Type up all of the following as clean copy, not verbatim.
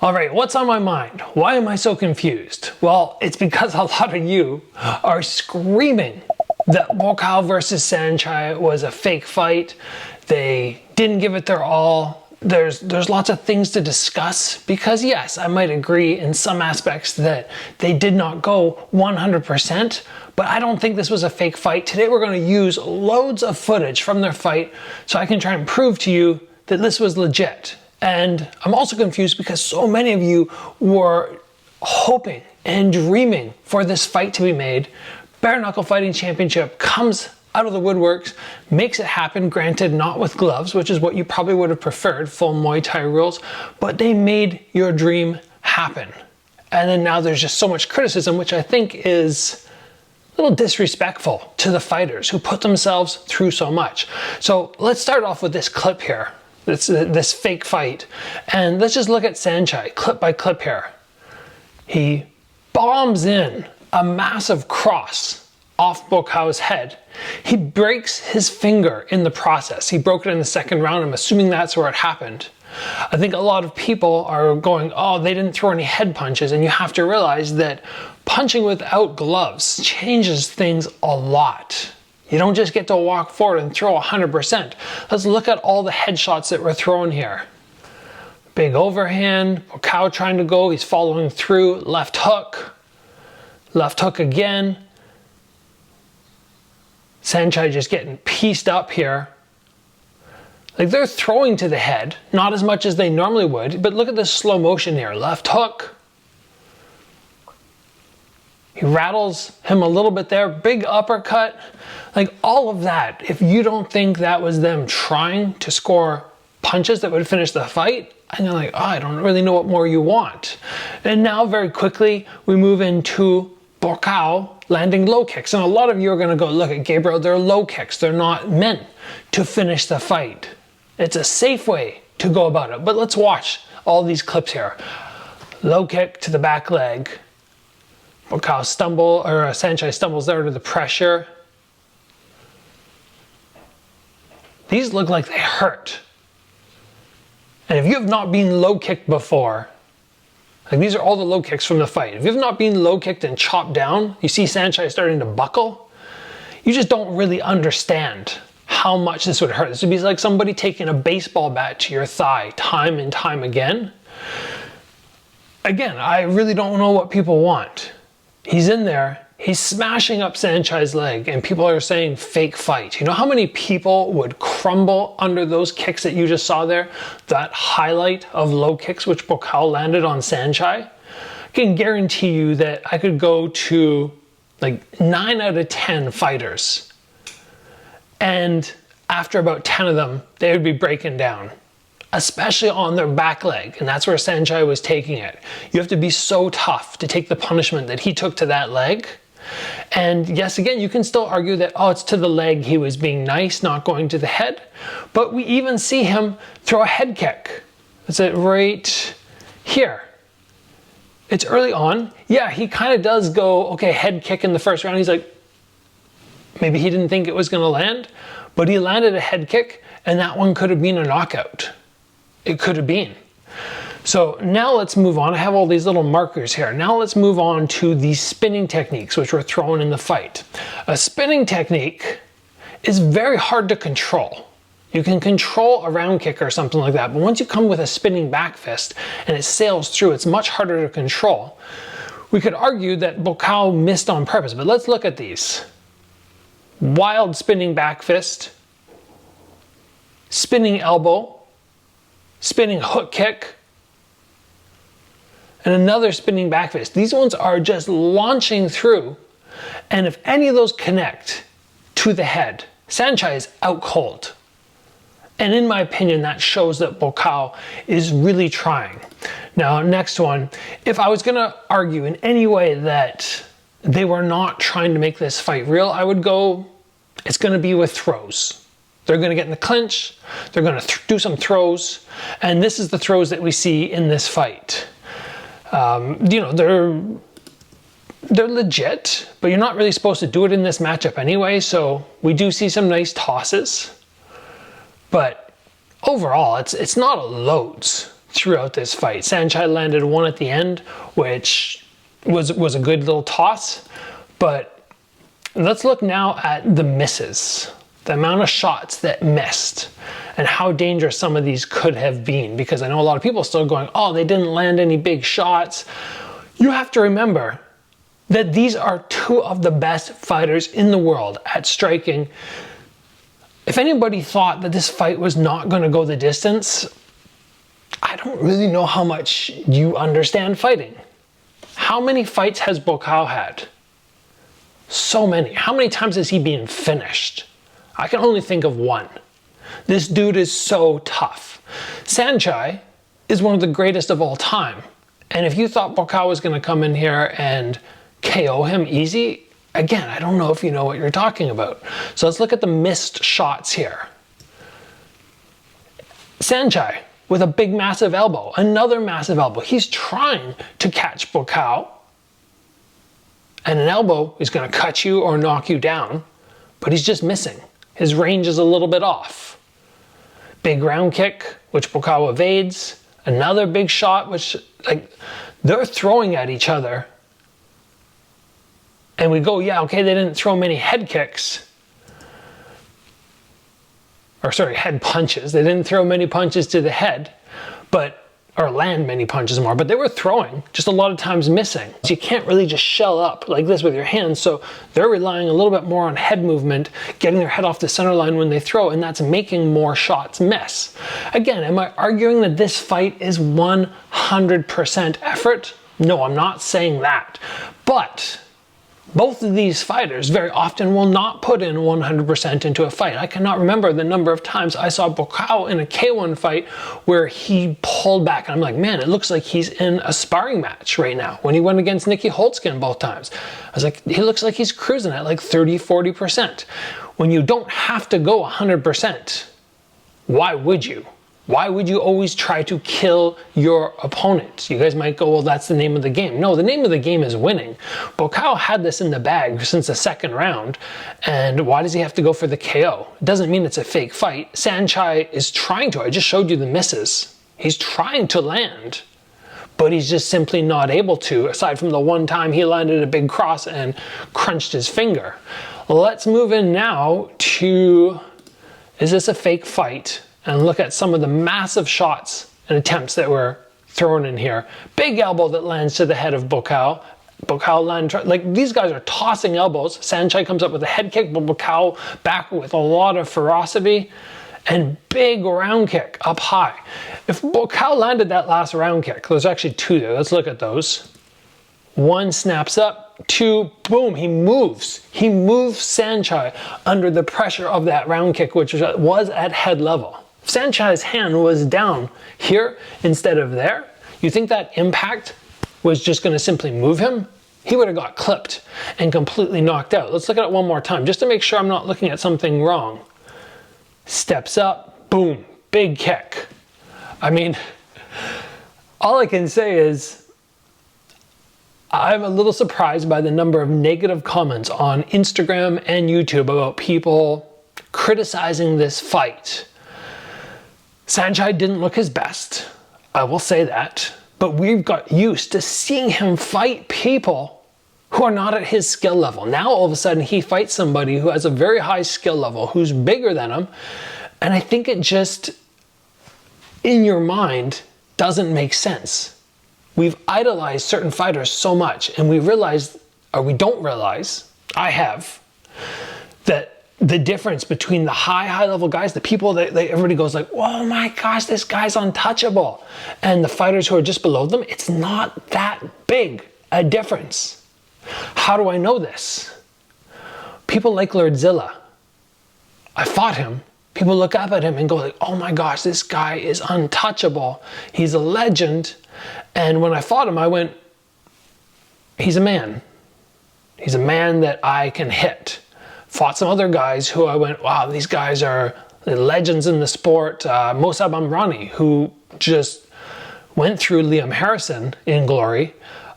All right, what's on my mind? Why am I so confused? Well, it's because a lot of you are screaming that Buakaw versus Saenchai was a fake fight. They didn't give it their all. There's lots of things to discuss because yes, I might agree in some aspects that they did not go 100%, but I don't think this was a fake fight. Today we're going to use loads of footage from their fight so I can try and prove to you that this was legit. And I'm also confused because so many of you were hoping and dreaming for this fight to be made. Bare Knuckle Fighting Championship comes out of the woodworks, makes it happen, granted not with gloves, which is what you probably would have preferred, full Muay Thai rules, but they made your dream happen. And then now there's just so much criticism, which I think is a little disrespectful to the fighters who put themselves through so much. So let's start off with this clip here. This fake fight, and let's just look at Saenchai clip by clip here. He bombs in a massive cross off Buakaw's head. He breaks his finger in the process. He broke it in the second round. I'm assuming that's where it happened. I think a lot of people are going, oh, they didn't throw any head punches, and you have to realize that punching without gloves changes things a lot. You don't just get to walk forward and throw 100%. Let's look at all the headshots that were thrown here. Big overhand, Buakaw trying to go, he's following through, left hook again. Saenchai just getting pieced up here. Like they're throwing to the head, not as much as they normally would, but look at this slow motion here. Left hook. He rattles him a little bit there, big uppercut. Like all of that, if you don't think that was them trying to score punches that would finish the fight, and you're like, oh, I don't really know what more you want. And now very quickly, we move into Buakaw landing low kicks. And a lot of you are gonna go, look at Gabriel, they're low kicks. They're not meant to finish the fight. It's a safe way to go about it. But let's watch all these clips here. Low kick to the back leg. Saenchai stumbles there to the pressure. These look like they hurt. And if you have not been low kicked before, like these are all the low kicks from the fight. If you have not been low kicked and chopped down, you see Saenchai starting to buckle, you just don't really understand how much this would hurt. This would be like somebody taking a baseball bat to your thigh time and time again. Again, I really don't know what people want. He's in there, he's smashing up Saenchai's leg, and people are saying fake fight. You know how many people would crumble under those kicks that you just saw there? That highlight of low kicks which Buakaw landed on Saenchai? I can guarantee you that I could go to like 9 out of 10 fighters, and after about 10 of them, they would be breaking down. Especially on their back leg, and that's where Saenchai was taking it. You have to be so tough to take the punishment that he took to that leg. And yes, again, you can still argue that, oh, it's to the leg, he was being nice, not going to the head. But we even see him throw a head kick. That's it right here. It's early on. Yeah, he kind of does go, okay, head kick in the first round. He's like, maybe he didn't think it was gonna land, but he landed a head kick, and that one could have been a knockout. It could have been. So now let's move on. I have all these little markers here. Now let's move on to the spinning techniques which were thrown in the fight. A spinning technique is very hard to control. You can control a round kick or something like that, but once you come with a spinning back fist and it sails through, it's much harder to control. We could argue that Buakaw missed on purpose, but let's look at these. Wild spinning back fist, spinning elbow, spinning hook kick, and another spinning back fist. These ones are just launching through, and if any of those connect to the head, Saenchai is out cold. And in my opinion, that shows that Buakaw is really trying. Now, next one, if I was gonna argue in any way that they were not trying to make this fight real, I would go, it's gonna be with throws. They're going to get in the clinch, they're going to do some throws, and this is the throws that we see in this fight. You know, they're legit, but you're not really supposed to do it in this matchup anyway, so we do see some nice tosses. But overall, it's not loads. throughout this fight. Saenchai landed one at the end, which was a good little toss. But let's look now at the misses, the amount of shots that missed, and how dangerous some of these could have been, because I know a lot of people are still going, oh, they didn't land any big shots. You have to remember that these are two of the best fighters in the world at striking. If anybody thought that this fight was not going to go the distance, I don't really know how much you understand fighting. How many fights has Buakaw had? So many. How many times has he been finished? I can only think of one. This dude is so tough. Saenchai is one of the greatest of all time. And if you thought Buakaw was going to come in here and KO him easy, again, I don't know if you know what you're talking about. So let's look at the missed shots here. Saenchai with a big massive elbow, another massive elbow. He's trying to catch Buakaw. And an elbow is going to cut you or knock you down, but he's just missing. His range is a little bit off. Big round kick, which Buakaw evades. Another big shot, which, like, they're throwing at each other. And we go, yeah, okay, they didn't throw many head kicks. Or sorry, head punches. They didn't throw many punches to the head, or land many punches more, but they were throwing, just a lot of times missing. So you can't really just shell up like this with your hands, so they're relying a little bit more on head movement, getting their head off the center line when they throw, and that's making more shots miss. Again, am I arguing that this fight is 100% effort? No, I'm not saying that. But both of these fighters very often will not put in 100% into a fight. I cannot remember the number of times I saw Buakaw in a K1 fight where he pulled back. And I'm like, man, it looks like he's in a sparring match right now. When he went against Nicky Holtzkin both times, I was like, he looks like he's cruising at like 30, 40%. When you don't have to go 100%, why would you? Why would you always try to kill your opponent? You guys might go, well, that's the name of the game. No, the name of the game is winning. Buakaw had this in the bag since the second round, and why does he have to go for the KO? It doesn't mean it's a fake fight. Saenchai is trying to. I just showed you the misses. He's trying to land, but he's just simply not able to, aside from the one time he landed a big cross and crunched his finger. Let's move in now to, is this a fake fight? And look at some of the massive shots and attempts that were thrown in here. Big elbow that lands to the head of Buakaw. Buakaw lands, like, these guys are tossing elbows. Saenchai comes up with a head kick, but Buakaw back with a lot of ferocity. And big round kick up high. If Buakaw landed that last round kick, there's actually two there. Let's look at those. One snaps up, two, boom, he moves. He moves Saenchai under the pressure of that round kick, which was at head level. If Saenchai's hand was down here instead of there, you think that impact was just going to simply move him? He would have got clipped and completely knocked out. Let's look at it one more time, just to make sure I'm not looking at something wrong. Steps up, boom, big kick. I mean, all I can say is I'm a little surprised by the number of negative comments on Instagram and YouTube about people criticizing this fight. Saenchai didn't look his best, I will say that, but we've got used to seeing him fight people who are not at his skill level. Now all of a sudden he fights somebody who has a very high skill level, who's bigger than him, and I think it just, in your mind, doesn't make sense. We've idolized certain fighters so much, and we realize, or we don't realize, I have, that the difference between the high level guys, the people that everybody goes like, oh my gosh, this guy's untouchable, and the fighters who are just below them, it's not that big a difference. How do I know this? People like Lerdsila. I fought him. People look up at him and go like, oh my gosh, this guy is untouchable. He's a legend. And when I fought him, I went, he's a man. He's a man that I can hit. Fought some other guys who I went, wow, these guys are legends in the sport. Mosab Amrani, who just went through Liam Harrison in glory.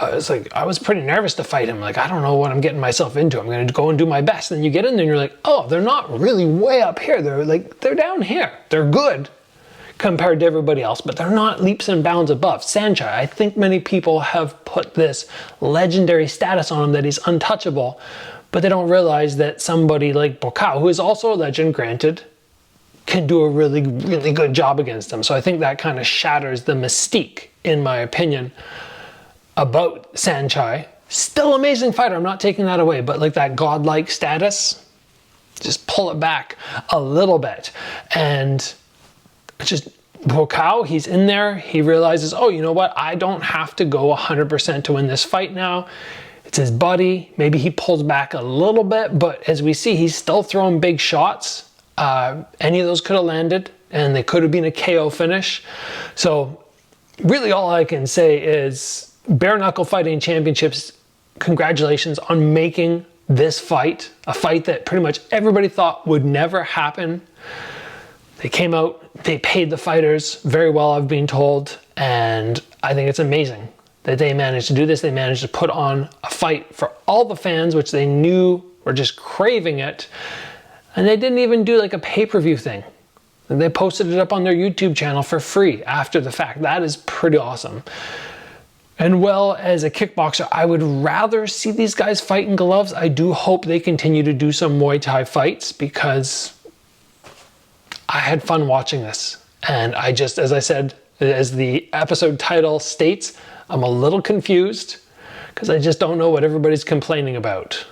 It's like, I was pretty nervous to fight him. Like, I don't know what I'm getting myself into. I'm going to go and do my best. And you get in there and you're like, oh, they're not really way up here. They're down here. They're good compared to everybody else, but they're not leaps and bounds above. Saenchai, I think many people have put this legendary status on him that he's untouchable, but they don't realize that somebody like Buakaw, who is also a legend, granted, can do a really, really good job against him. So I think that kind of shatters the mystique, in my opinion, about Saenchai. Still amazing fighter, I'm not taking that away, but like that godlike status, just pull it back a little bit. And just Buakaw, he's in there, he realizes, oh, you know what, I don't have to go 100% to win this fight now. It's his buddy, maybe he pulls back a little bit, but as we see, he's still throwing big shots. Any of those could have landed, and they could have been a KO finish. So really all I can say is bare knuckle fighting championships, congratulations on making this fight, a fight that pretty much everybody thought would never happen. They came out, they paid the fighters very well, I've been told, and I think it's amazing that they managed to do this. They managed to put on a fight for all the fans, which they knew were just craving it, and they didn't even do like a pay-per-view thing. And they posted it up on their YouTube channel for free after the fact. That is pretty awesome. And well, as a kickboxer, I would rather see these guys fight in gloves. I do hope they continue to do some Muay Thai fights because I had fun watching this. And I just, as I said, as the episode title states, I'm a little confused because I just don't know what everybody's complaining about.